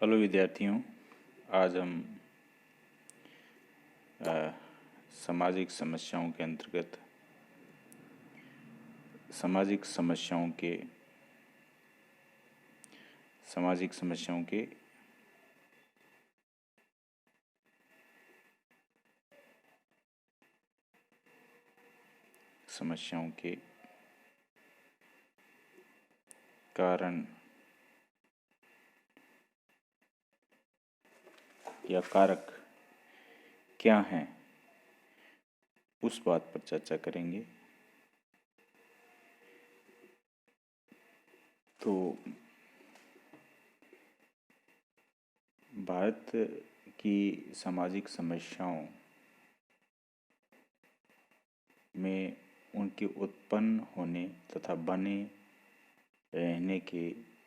Hello विद्यार्थियों। आज हम सामाजिक समस्याओं के अंतर्गत सामाजिक समस्याओं के कारण या कारक क्या हैं, उस बात पर चर्चा करेंगे। तो भारत की सामाजिक समस्याओं में उनके उत्पन्न होने तथा बने रहने के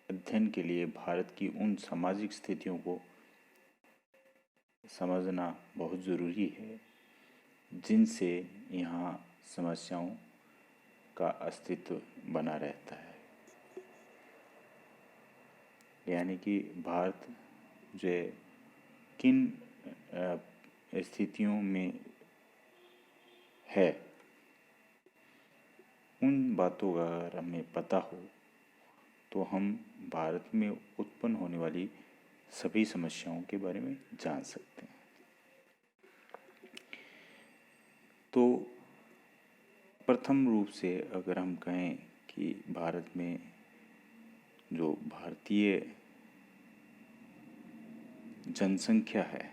अध्ययन के लिए भारत की उन सामाजिक स्थितियों को समझना बहुत ज़रूरी है जिनसे यहाँ समस्याओं का अस्तित्व बना रहता है। यानी कि भारत जो है किन स्थितियों में है, उन बातों का अगर हमें पता हो तो हम भारत में उत्पन्न होने वाली सभी समस्याओं के बारे में जान सकते हैं। तो प्रथम रूप से अगर हम कहें कि भारत में जो भारतीय जनसंख्या है,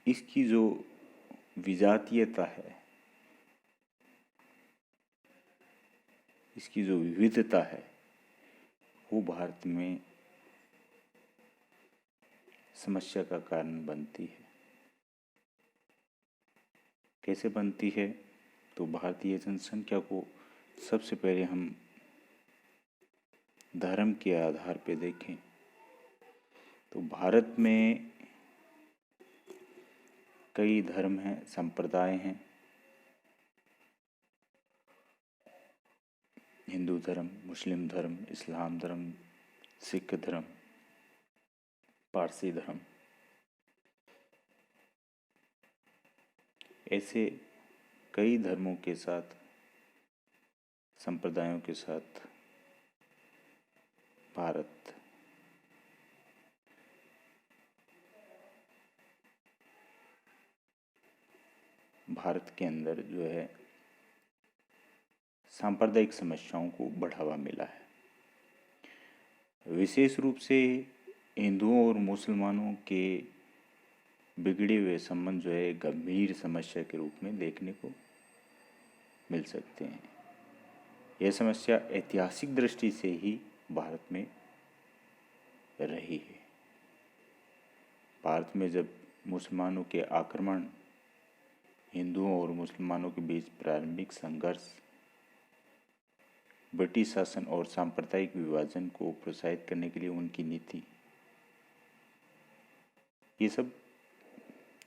इसकी जो विजातीयता है, इसकी जो विविधता है, वो भारत में समस्या का कारण बनती है। कैसे बनती है? तो भारतीय जनसंख्या को सबसे पहले हम धर्म के आधार पर देखें तो भारत में कई धर्म हैं, संप्रदाय हैं। हिंदू धर्म, मुस्लिम धर्म, इस्लाम धर्म, सिख धर्म, पारसी धर्म, ऐसे कई धर्मों के साथ, संप्रदायों के साथ भारत के अंदर जो है सांप्रदायिक समस्याओं को बढ़ावा मिला है। विशेष रूप से हिंदुओं और मुसलमानों के बिगड़े हुए संबंध जो है गंभीर समस्या के रूप में देखने को मिल सकते हैं। यह समस्या ऐतिहासिक दृष्टि से ही भारत में रही है। भारत में जब मुसलमानों के आक्रमण, हिंदुओं और मुसलमानों के बीच प्रारंभिक संघर्ष, ब्रिटिश शासन और सांप्रदायिक विभाजन को प्रोत्साहित करने के लिए उनकी नीति, ये सब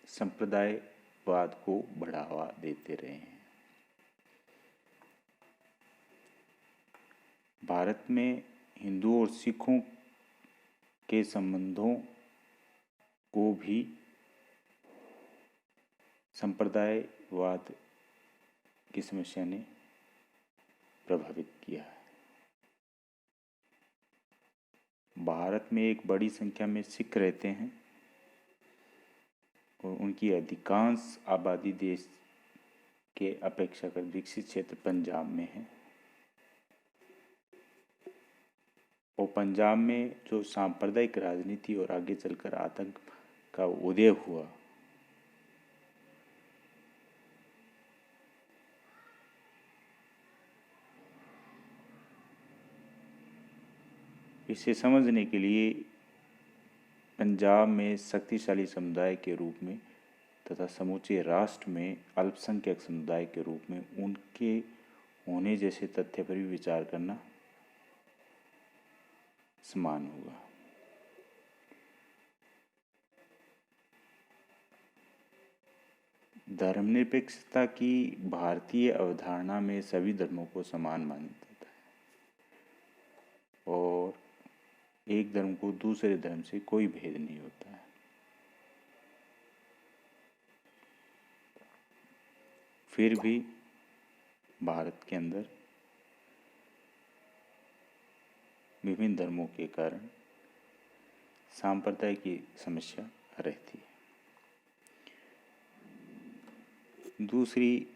संप्रदायवाद को बढ़ावा देते रहे हैं। भारत में हिंदुओं और सिखों के संबंधों को भी संप्रदायवाद की समस्या ने प्रभावित किया है। भारत में एक बड़ी संख्या में सिख रहते हैं और उनकी अधिकांश आबादी देश के अपेक्षाकृत विकसित क्षेत्र पंजाब में है। और पंजाब में जो सांप्रदायिक राजनीति और आगे चलकर आतंक का उदय हुआ, इसे समझने के लिए पंजाब में शक्तिशाली समुदाय के रूप में तथा समूचे राष्ट्र में अल्पसंख्यक समुदाय के रूप में उनके होने जैसे तथ्य पर भी विचार करना समान होगा। धर्मनिरपेक्षता की भारतीय अवधारणा में सभी धर्मों को समान माना जाता है और एक धर्म को दूसरे धर्म से कोई भेद नहीं होता है। फिर भी भारत के अंदर विभिन्न धर्मों के कारण सांप्रदाय की समस्या रहती है। दूसरी,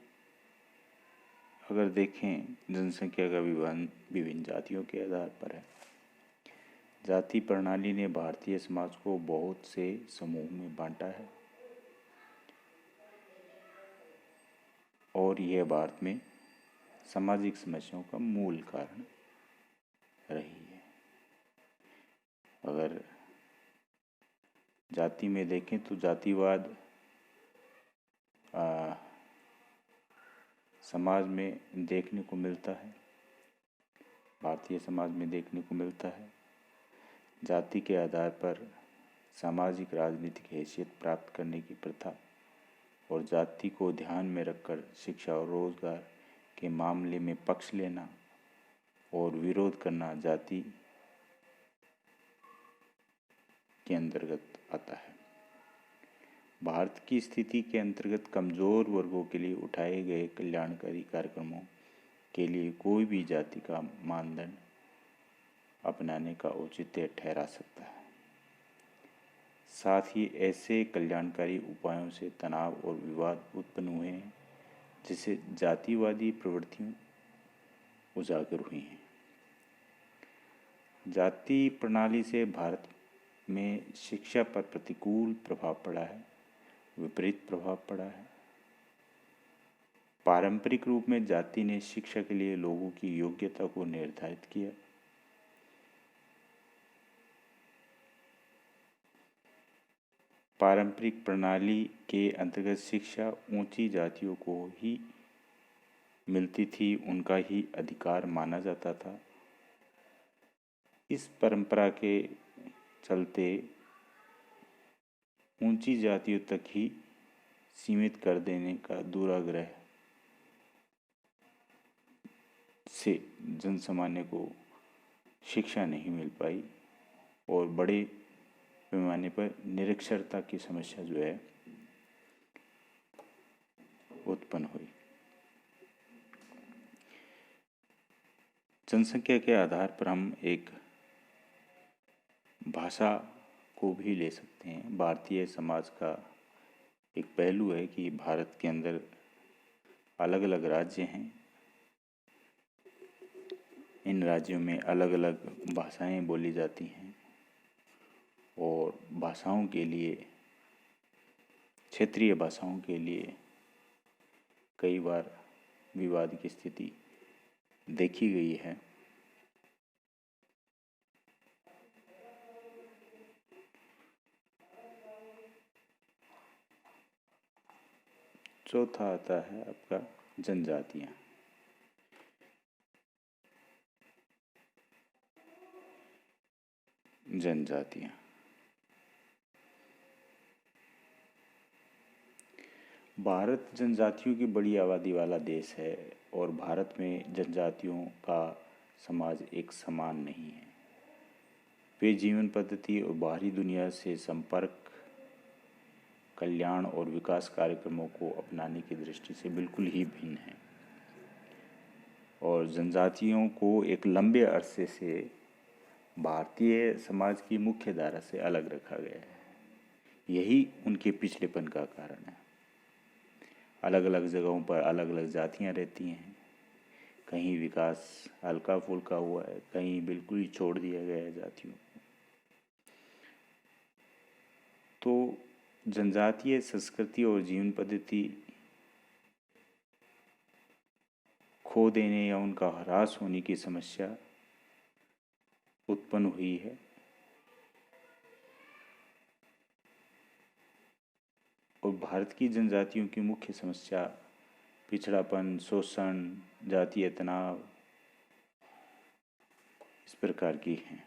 अगर देखें, जनसंख्या का विभाजन विभिन्न जातियों के आधार पर है। जाति प्रणाली ने भारतीय समाज को बहुत से समूह में बांटा है और यह भारत में सामाजिक समस्याओं का मूल कारण रही है। अगर जाति में देखें तो जातिवाद समाज में देखने को मिलता है, भारतीय समाज में देखने को मिलता है। जाति के आधार पर सामाजिक राजनीतिक हैसियत प्राप्त करने की प्रथा और जाति को ध्यान में रखकर शिक्षा और रोजगार के मामले में पक्ष लेना और विरोध करना जाति के अंतर्गत आता है। भारत की स्थिति के अंतर्गत कमजोर वर्गों के लिए उठाए गए कल्याणकारी कार्यक्रमों के लिए कोई भी जाति का मानदंड अपनाने का औचित्य ठहरा सकता है। साथ ही ऐसे कल्याणकारी उपायों से तनाव और विवाद उत्पन्न हुए हैं जिससे जातिवादी प्रवृत्तियां उजागर हुई हैं। जाति प्रणाली से भारत में शिक्षा पर प्रतिकूल प्रभाव पड़ा है, विपरीत प्रभाव पड़ा है। पारंपरिक रूप में जाति ने शिक्षा के लिए लोगों की योग्यता को निर्धारित किया। पारंपरिक प्रणाली के अंतर्गत शिक्षा ऊंची जातियों को ही मिलती थी, उनका ही अधिकार माना जाता था। इस परंपरा के चलते ऊंची जातियों तक ही सीमित कर देने का दुराग्रह से जनसामान्य को शिक्षा नहीं मिल पाई और बड़े पैमाने पर निरक्षरता की समस्या जो है उत्पन्न हुई। जनसंख्या के आधार पर हम एक भाषा को भी ले सकते हैं। भारतीय समाज का एक पहलू है कि भारत के अंदर अलग अलग राज्य हैं। इन राज्यों में अलग अलग भाषाएं बोली जाती हैं और भाषाओं के लिए, क्षेत्रीय भाषाओं के लिए कई बार विवाद की स्थिति देखी गई है। चौथा आता है आपका जनजातियां। जनजातियां भारत जनजातियों की बड़ी आबादी वाला देश है और भारत में जनजातियों का समाज एक समान नहीं है। वे जीवन पद्धति और बाहरी दुनिया से संपर्क, कल्याण और विकास कार्यक्रमों को अपनाने की दृष्टि से बिल्कुल ही भिन्न है और जनजातियों को एक लंबे अरसे से भारतीय समाज की मुख्य धारा से अलग रखा गया है। यही उनके पिछड़ेपन का कारण है। अलग अलग जगहों पर अलग अलग जातियां रहती हैं। कहीं विकास हल्का फुल्का हुआ है, कहीं बिल्कुल ही छोड़ दिया गया है जातियों को। तो जनजातीय संस्कृति और जीवन पद्धति खो देने या उनका ह्रास होने की समस्या उत्पन्न हुई है और भारत की जनजातियों की मुख्य समस्या पिछड़ापन, शोषण, जातीय तनाव इस प्रकार की है।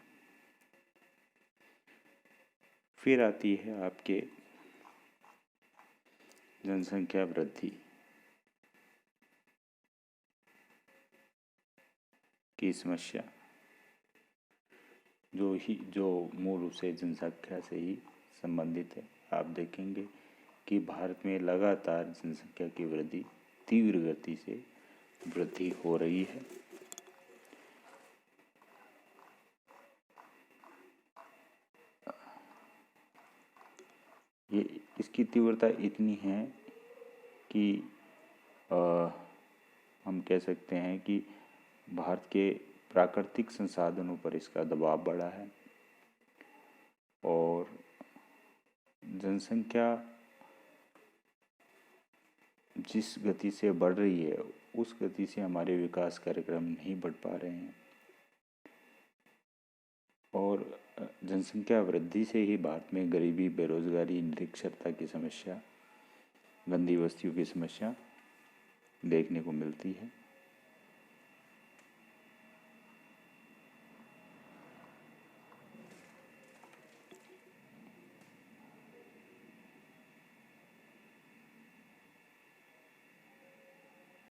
फिर आती है आपके जनसंख्या वृद्धि की समस्या जो मूल रूप से जनसंख्या से ही संबंधित है। आप देखेंगे कि भारत में लगातार जनसंख्या की वृद्धि तीव्र गति से वृद्धि हो रही है। ये इसकी तीव्रता इतनी है कि हम कह सकते हैं कि भारत के प्राकृतिक संसाधनों पर इसका दबाव बढ़ा है और जनसंख्या जिस गति से बढ़ रही है उस गति से हमारे विकास कार्यक्रम नहीं बढ़ पा रहे हैं और जनसंख्या वृद्धि से ही भारत में गरीबी, बेरोजगारी, निरक्षरता की समस्या, गंदी बस्तियों की समस्या देखने को मिलती है।